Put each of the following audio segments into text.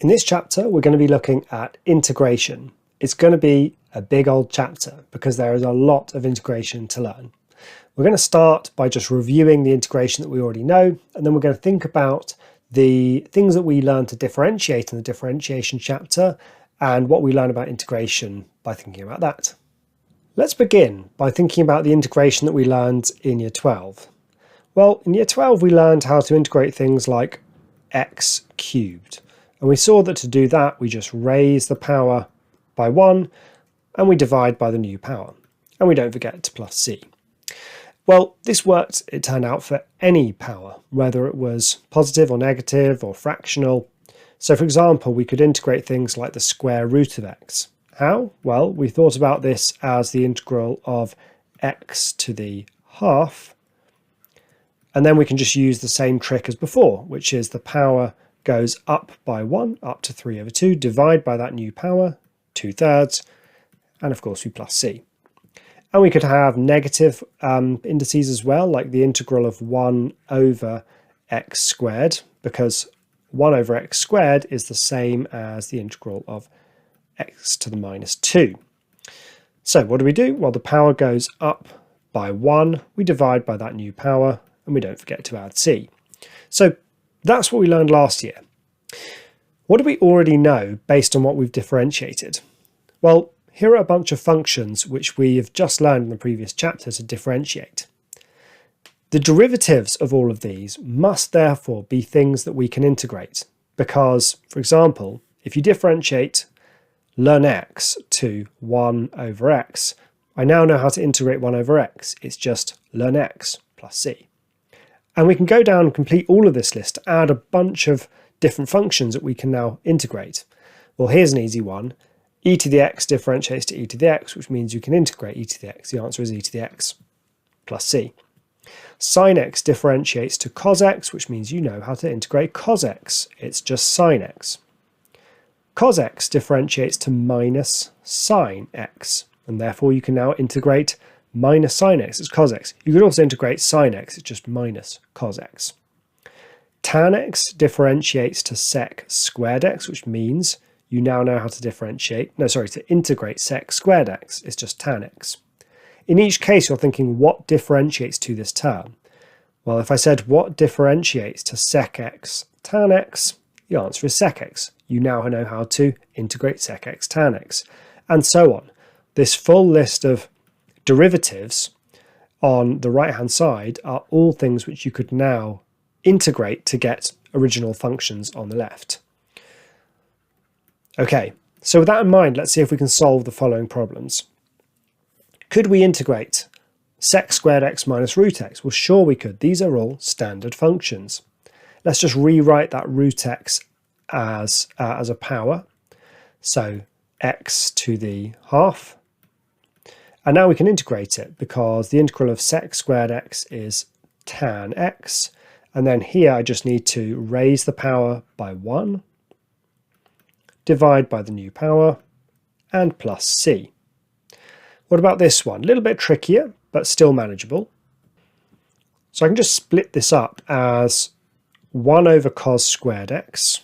In this chapter, we're going to be looking at integration. It's going to be a big old chapter because there is a lot of integration to learn. We're going to start by just reviewing the integration that we already know, and then we're going to think about the things that we learn to differentiate in the differentiation chapter and what we learn about integration by thinking about that. Let's begin by thinking about the integration that we learned in Year 12. Well, in Year 12 we learned how to integrate things like x cubed. And we saw that to do that, we just raise the power by 1 and we divide by the new power. And we don't forget to plus c. Well, this worked, it turned out, for any power, whether it was positive or negative or fractional. So for example, we could integrate things like the square root of x. How? Well, we thought about this as the integral of x to the half. And then we can just use the same trick as before, which is the power goes up by 1, up to 3 over 2, divide by that new power, 2/3, and of course we plus c. And we could have negative indices as well, like the integral of 1 over x squared, because 1 over x squared is the same as the integral of x to the minus 2. So what do? Well, the power goes up by 1, we divide by that new power, and we don't forget to add c. So that's what we learned last year. What do we already know based on what we've differentiated? Well, here are a bunch of functions which we have just learned in the previous chapter to differentiate. The derivatives of all of these must therefore be things that we can integrate, because, for example, if you differentiate ln x to 1 over x, I now know how to integrate 1 over x. It's just ln x plus c. And we can go down and complete all of this list to add a bunch of different functions that we can now integrate. Well, here's an easy one. E to the x differentiates to e to the x, which means you can integrate e to the x. The answer is e to the x plus c. Sin x differentiates to cos x, which means you know how to integrate cos x. It's just sin x. Cos x differentiates to minus sin x, and therefore you can now integrate minus sin x, it's cos x. You could also integrate sin x, it's just minus cos x. Tan x differentiates to sec squared x, which means you now know how to to integrate sec squared x, it's just tan x. In each case, you're thinking, what differentiates to this term? Well, if I said, what differentiates to sec x tan x, the answer is sec x. You now know how to integrate sec x tan x, and so on. This full list of derivatives on the right hand side are all things which you could now integrate to get original functions on the left. Okay, so with that in mind, let's see if we can solve the following problems. Could we integrate sec squared x minus root x? Well, sure we could. These are all standard functions. Let's just rewrite that root x as a power. So x to the half. And now we can integrate it because the integral of sec squared x is tan x. And then here I just need to raise the power by 1, divide by the new power, and plus c. What about this one? A little bit trickier, but still manageable. So I can just split this up as 1 over cos squared x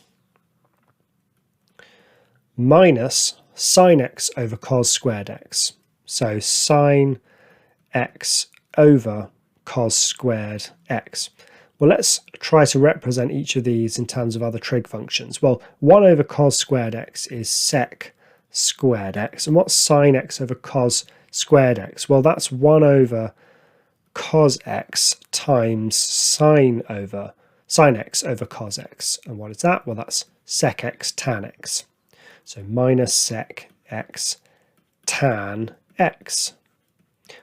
minus sin x over cos squared x. So sin x over cos squared x. Well, let's try to represent each of these in terms of other trig functions. Well, 1 over cos squared x is sec squared x. And what's sin x over cos squared x? Well, that's 1 over cos x times sin x over cos x. And what is that? Well, that's sec x tan x. So minus sec x tan x.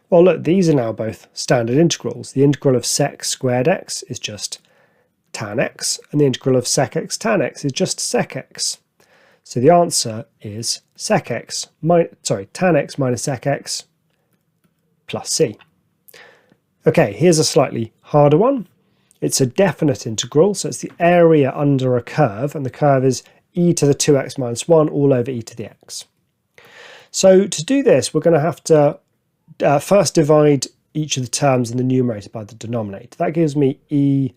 Well, look, these are now both standard integrals. The integral of sec squared x is just tan x, and the integral of sec x tan x is just sec x. So the answer is tan x minus sec x plus c. Okay, here's a slightly harder one. It's a definite integral, so it's the area under a curve, and the curve is e to the 2x minus 1 all over e to the x. So to do this, we're going to have to first divide each of the terms in the numerator by the denominator. That gives me e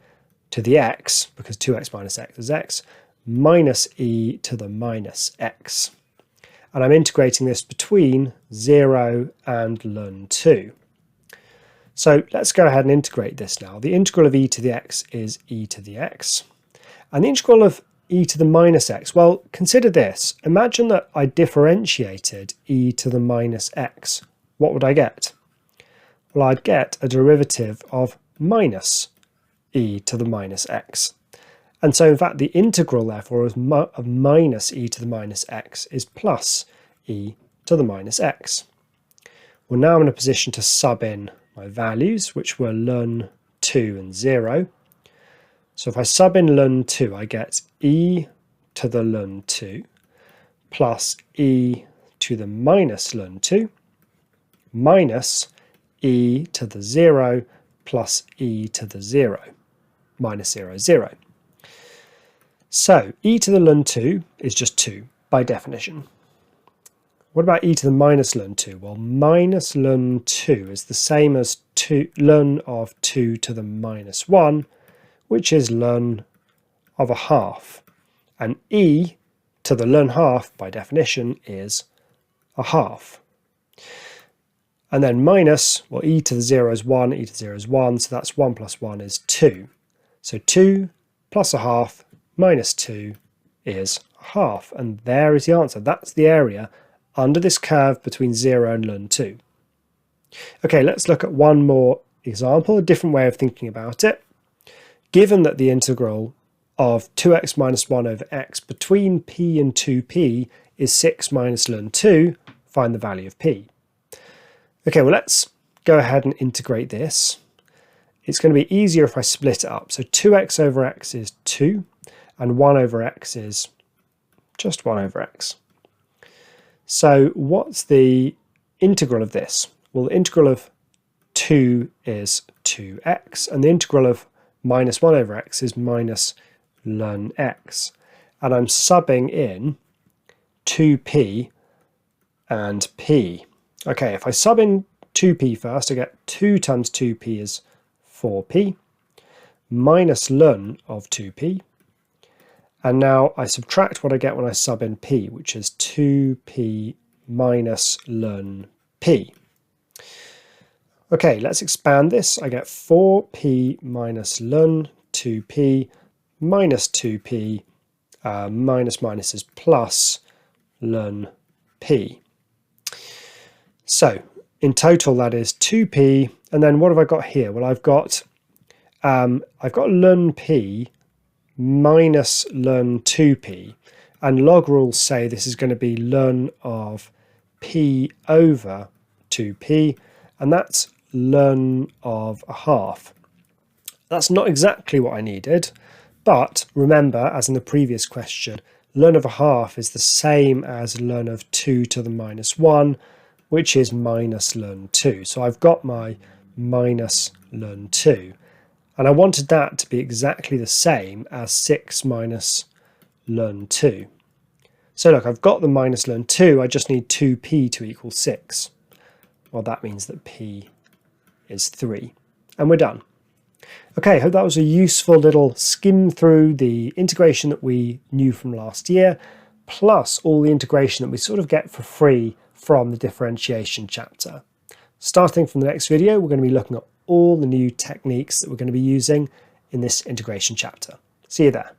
to the x, because 2x minus x is x, minus e to the minus x. And I'm integrating this between 0 and ln 2. So let's go ahead and integrate this now. The integral of e to the x is e to the x. And the integral of e to the minus x, well, consider this. Imagine that I differentiated e to the minus x. What would I get? Well, I'd get a derivative of minus e to the minus x. And so, in fact, the integral, therefore, of minus e to the minus x is plus e to the minus x. Well, now I'm in a position to sub in my values, which were ln 2 and 0. So if I sub in ln 2, I get e to the ln 2 plus e to the minus ln 2 minus e to the 0 plus e to the 0, minus 0, 0. So e to the ln 2 is just 2 by definition. What about e to the minus ln 2? Well, minus ln 2 is the same as ln of 2 to the minus 1, which is ln of a half. And e to the ln half, by definition, is a half. And then minus, well, e to the 0 is 1, e to the 0 is 1, so that's 1 plus 1 is 2. So 2 plus a half minus 2 is a half. And there is the answer. That's the area under this curve between 0 and ln 2. Okay, let's look at one more example, a different way of thinking about it. Given that the integral of 2x minus 1 over x between p and 2p is 6 minus ln 2, find the value of p. Okay, well, let's go ahead and integrate this. It's going to be easier if I split it up. So 2x over x is 2, and 1 over x is just 1 over x. So what's the integral of this? Well, the integral of 2 is 2x, and the integral of minus 1 over x is minus ln x. And I'm subbing in 2p and p. Okay, if I sub in 2p first, I get 2 times 2p is 4p, minus ln of 2p. And now I subtract what I get when I sub in p, which is 2p minus ln p. Okay, let's expand this. I get 4p minus ln 2p minus 2p, minus minus is plus ln p. So in total that is 2p, and then what have I got here? Well, I've got ln p minus ln 2p, and log rules say this is going to be ln of p over 2p, and that's ln of a half. That's not exactly what I needed, but remember, as in the previous question, ln of a half is the same as ln of 2 to the minus 1, which is minus ln 2. So I've got my minus ln 2. And I wanted that to be exactly the same as 6 minus ln 2. So look, I've got the minus ln 2, I just need 2p to equal 6. Well, that means that p is 3. And we're done. Okay, I hope that was a useful little skim through the integration that we knew from last year, plus all the integration that we sort of get for free from the differentiation chapter. Starting from the next video, we're going to be looking at all the new techniques that we're going to be using in this integration chapter. See you there.